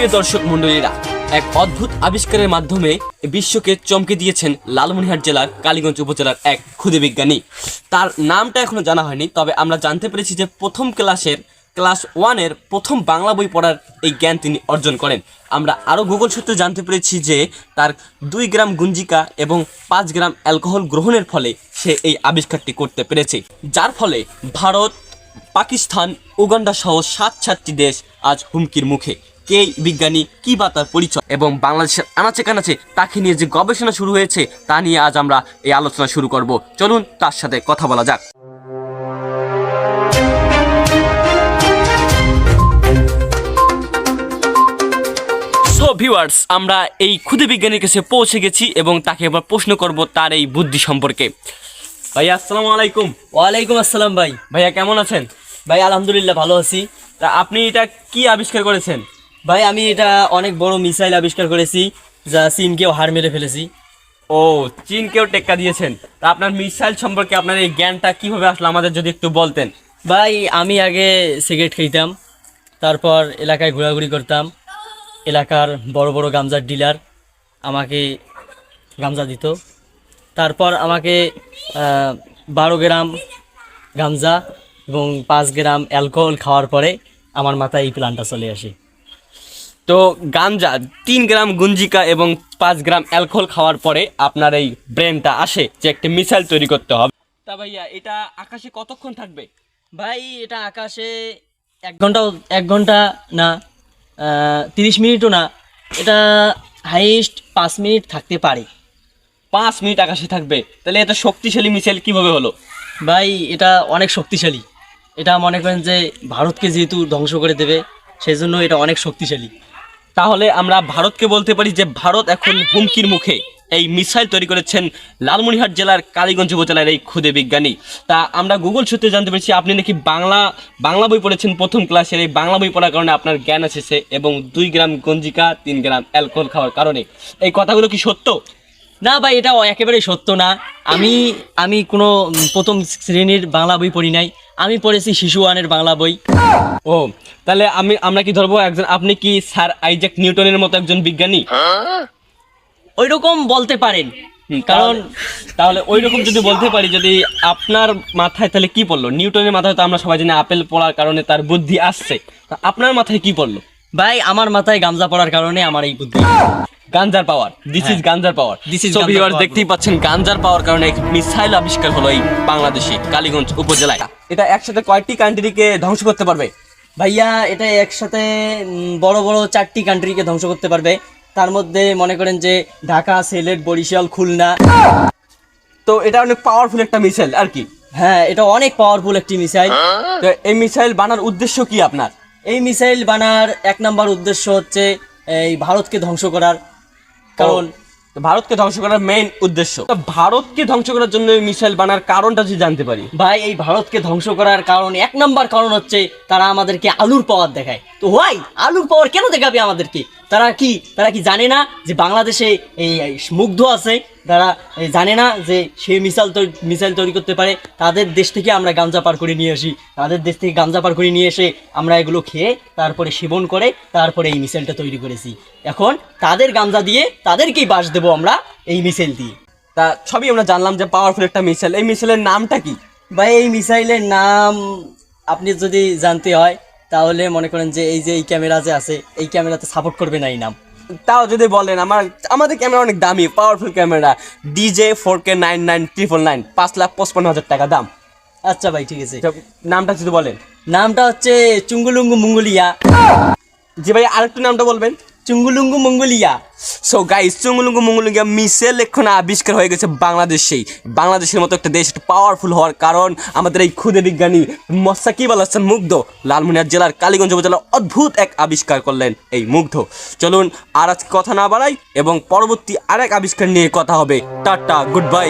প্রিয় দর্শক মণ্ডলীরা, এক অদ্ভুত আবিষ্কারের মাধ্যমে বিশ্বকে চমকে দিয়েছেন লালমনিরহাট জেলার কালীগঞ্জ উপজেলার এক ক্ষুদে বিজ্ঞানী। তার নামটা এখনো জানা হয়নি, তবে আমরা জানতে পেরেছি যে প্রথম ক্লাস 1-এর প্রথম বাংলা বই পড়ার এই জ্ঞান তিনি অর্জন করেন। আমরা আরও গুগল সূত্রে জানতে পেরেছি যে তার 2 গ্রাম গুঞ্জিকা এবং 5 গ্রাম অ্যালকোহল গ্রহণের ফলে সে এই আবিষ্কারটি করতে পেরেছে, যার ফলে ভারত, পাকিস্তান, উগান্ডা সহ 7টি দেশ আজ হুমকির মুখে। কে বিজ্ঞানী, কি বা তার পরিচয় এবং বাংলাদেশের আনাচে কানাচে তাকে নিয়ে যে গবেষণা শুরু হয়েছে তা নিয়ে আজ আমরা এই আলোচনা শুরু করব। চলুন তার সাথে কথা বলা যাক। সো ভিউয়ার্স, আমরা এই ক্ষুদে বিজ্ঞানীর কাছে পৌঁছে গেছি এবং তাকে এবার প্রশ্ন করব তার এই বুদ্ধি সম্পর্কে। ভাইয়া আসসালামু আলাইকুম। ওয়ালাইকুম আসসালাম ভাই। ভাইয়া কেমন আছেন? ভাই আলহামদুলিল্লাহ ভালো আছি। তা আপনি এটা কি আবিষ্কার করেছেন? ভাই আমি এটা অনেক বড় মিসাইল আবিষ্কার করেছি, যা চীনকেও হার মেরে ফেলেছি। ও, চীনকেও টেক্কা দিয়েছেন। তা আপনার মিসাইল সম্পর্কে আপনার এই জ্ঞানটা কিভাবে আসলো আমাদের যদি একটু বলতেন। ভাই আমি আগে সিগারেট খেতাম, তারপর এলাকায় ঘোরাঘুরি করতাম। এলাকার বড় বড় গাঞ্জার ডিলার আমাকে গাঞ্জা দিত। তারপর আমাকে 12 গ্রাম গাঞ্জা এবং 5 গ্রাম অ্যালকোহল খাওয়ার পরে আমার মাথায় এই প্ল্যানটা চলে আসে। তো গাঞ্জা, 3 গ্রাম গুঞ্জিকা এবং 5 গ্রাম অ্যালকোহল খাওয়ার পরে আপনার এই ব্রেনটা আসে যে একটা মিসাইল তৈরি করতে হবে। তা ভাইয়া এটা আকাশে কতক্ষণ থাকবে? ভাই এটা আকাশে 1 ঘন্টা না, 30 মিনিটও না, এটা হাইয়েস্ট 5 মিনিট থাকতে পারে। 5 মিনিট আকাশে থাকবে? তাহলে এটা শক্তিশালী মিসাইল কিভাবে হলো? ভাই এটা অনেক শক্তিশালী। এটা মনে করেন যে ভারতকে যেহেতু ধ্বংস করে দেবে, সেই জন্য এটা অনেক শক্তিশালী। তাহলে আমরা ভারতকে বলতে পারি যে ভারত এখন হুমকির মুখে। এই মিসাইল তৈরি করেছেন লালমনিরহাট জেলার কালীগঞ্জ উপজেলার এই ক্ষুদে বিজ্ঞানী। তা আমরা গুগল সূত্রে জানতে পেরেছি আপনি নাকি বাংলা বই পড়েছেন প্রথম ক্লাসের। এই বাংলা বই পড়ার কারণে আপনার জ্ঞান এসেছে এবং 2 গ্রাম গঞ্জিকা 3 গ্রাম অ্যালকোহল খাওয়ার কারণে। এই কথাগুলো কি সত্য? না ভাই, এটা একেবারেই সত্য না। আমি কোনো প্রথম শ্রেণীর বাংলা বই পড়ি নাই, আমি পড়েছি শিশু 1-এর বাংলা বই। ও, তাহলে আমরা কি ধরবো আপনি কি স্যার আইজ্যাক নিউটনের মতো একজন বিজ্ঞানী? ওই রকম বলতে পারেন, কারণ তাহলে ওই রকম যদি বলতে পারি, যদি আপনার মাথায় তাহলে কি পড়লো? নিউটনের মাথায় তো আমরা সবাই জানি আপেল পড়ার কারণে তার বুদ্ধি আসছে, আপনার মাথায় কি পড়লো? ভাই আমার মাথায় গাঞ্জা পড়ার কারণে আমার এই বুদ্ধি। গাঞ্জার পাওয়ার, দিস ইজ গাঞ্জার পাওয়ার। সো ভিউয়ার্স, দেখতেই পাচ্ছেন গাঞ্জার পাওয়ার কারণে মিসাইল আবিষ্কার হলো এই বাংলাদেশে কালীগঞ্জ উপজেলায়। এটা একসাথে কয়টি কান্ট্রিকে ধ্বংস করতে পারবে? ভাইয়া এটা একসাথে বড় বড় 4টি কান্ট্রিকে ধ্বংস করতে পারবে। তার মধ্যে মনে করেন যে ঢাকা, সিলেট, বরিশাল, খুলনা। তো এটা অনেক পাওয়ারফুল একটা মিসাইল আর কি। হ্যাঁ, এটা অনেক পাওয়ারফুল একটি মিসাইল। তো এই মিসাইল বানার উদ্দেশ্য কি আপনার? এই মিসাইল বানার 1 নম্বর উদ্দেশ্য হচ্ছে এই ভারতকে ধ্বংস করার। কারণ ভারতকে ধ্বংস করার মেইন উদ্দেশ্য। ভারতকে ধ্বংস করার জন্য এই মিসাইল বানার কারণটা যদি জানতে পারি। ভাই এই ভারতকে ধ্বংস করার কারণ 1 নম্বর কারণ হচ্ছে তারা আমাদেরকে আলুর পাওয়ার দেখায়। তো ভাই আলুর পাওয়ার কেন দেখাবে আমাদেরকে? তারা কি জানে না যে বাংলাদেশে এই মুগ্ধ আছে? তারা জানে না যে সে মিসাইল তৈরি করতে পারে? তাদের দেশ থেকে আমরা গাঞ্জা পার করে নিয়ে আসি, তাদের দেশ থেকে গাঞ্জা পার করে নিয়ে এসে আমরা এগুলো খেয়ে তারপরে সেবন করে তারপরে এই মিসাইলটা তৈরি করেছি। এখন তাদের গাঞ্জা দিয়ে তাদেরকেই বাস দেবো আমরা এই মিসাইল দিয়ে। তা সবই আমরা জানলাম যে পাওয়ারফুল একটা মিসাইল। এই মিসাইলের নামটা কি? ভাই এই মিসাইলের নাম আপনি যদি জানতে হয় তাহলে মনে করেন যে এই ক্যামেরা যে আছে, এই ক্যামেরাতে সাপোর্ট করবে না এই নাম। তাও যদি বলেন, আমাদের ক্যামেরা অনেক দামি, পাওয়ারফুল ক্যামেরা, DJ4K 9999, 5,55,000 টাকা দাম। আচ্ছা ভাই ঠিক আছে, নামটা যদি বলেন। নামটা হচ্ছে চুঙ্গুলুঙ্গু মঙ্গোলিয়া। জি ভাই, আরেকটু নামটা বলবেন। চুঙ্গুলুঙ্গু মঙ্গোলিয়া। সো গাইস, চুঙ্গুলুঙ্গু মঙ্গোলিয়া মিসাইল এখন আবিষ্কার হয়ে গেছে বাংলাদেশেই। বাংলাদেশের মতো একটা দেশ পাওয়ারফুল হওয়ার কারণ আমাদের এই ক্ষুদে বিজ্ঞানী সাকিব আল হাসান মুগ্ধ লালমনিরহাট জেলার কালীগঞ্জ উপজেলার অদ্ভুত এক আবিষ্কার করলেন এই মুগ্ধ। চলুন আর আজকে কথা না বাড়াই এবং পরবর্তী আরেক আবিষ্কার নিয়ে কথা হবে। Tata, good bye.